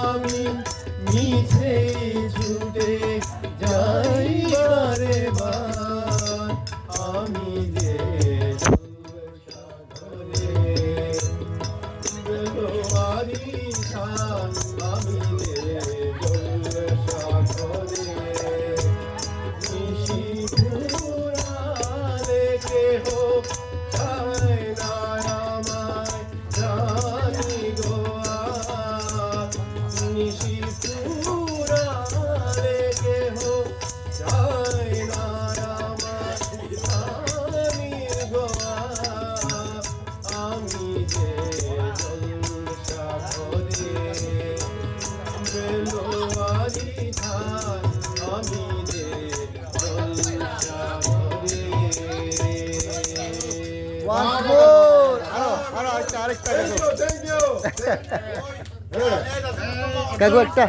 আমি মিছে ছুটে যাই বারে বার আমি যে সাগরে বেলোয়ারি খান আমি যে সাগরে নিশি পুরারে কেহ চায় না আমায় জানি গো নিশি পুরারে কেহ চায় না আমায় জানি গো আমি যে জলসাঘরে বেলোয়ারি থান আমি যে আরেকটা কাকু একটা